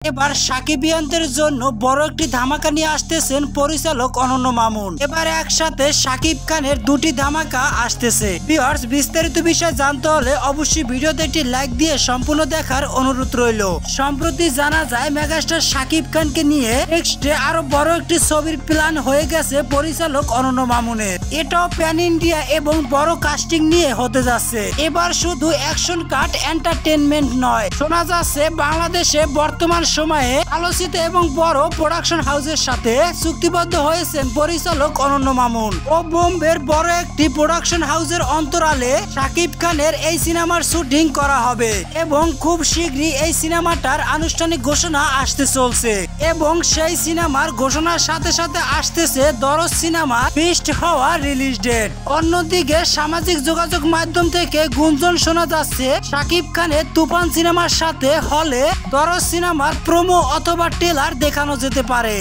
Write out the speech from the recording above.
এবার সাকিবিয়ানদের জন্য বড় একটি ধামাকা নিয়ে আসতেছেন পরিচালক অনন্য মামুন। এবার একসাথে শাকিব খানের দুটি ধামাকা আসতেছে। ভিউয়ার্স, বিস্তারিত বিষয় জানতে হলে অবশ্যই ভিডিওতে একটি লাইক দিয়ে সম্পূর্ণ দেখার অনুরোধ রইল। সম্প্রতি জানা যায় মেগাস্টার শাকিব খানকে নিয়ে নেক্সটে আরো বড় একটি ছবির প্ল্যান হয়ে গেছে পরিচালক অনন্য মামুনের। এটাও প্যান ইন্ডিয়া এবং বড় কাস্টিং নিয়ে হতে যাচ্ছে। এবার শুধু অ্যাকশন কাট এন্টারটেইনমেন্ট নয়, শোনা যাচ্ছে বাংলাদেশে বর্তমান সময়ে আলোচিত এবং বড় প্রোডাকশন হাউসের সাথে চুক্তিবদ্ধ হয়েছেন পরিচালক অনন্য মামুন ও বোম্বের বড় একটি প্রোডাকশন হাউসের অন্তরালে শাকিব খানের এই সিনেমার শুটিং করা হবে এবং খুব শীঘ্রই এই সিনেমাটার আনুষ্ঠানিক ঘোষণা আসতে চলছে এবং সেই সিনেমার ঘোষণার সাথে সাথে আসতেছে দরজ সিনেমা ফিক্সড হওয়া রিলিজ ডেট। অন্যদিকে সামাজিক যোগাযোগ মাধ্যম থেকে গুঞ্জন শোনা যাচ্ছে শাকিব খানের তুফান সিনেমার সাথে হলে দরজ সিনেমার প্রোমো অথবা ট্রেলার দেখানো যেতে পারে।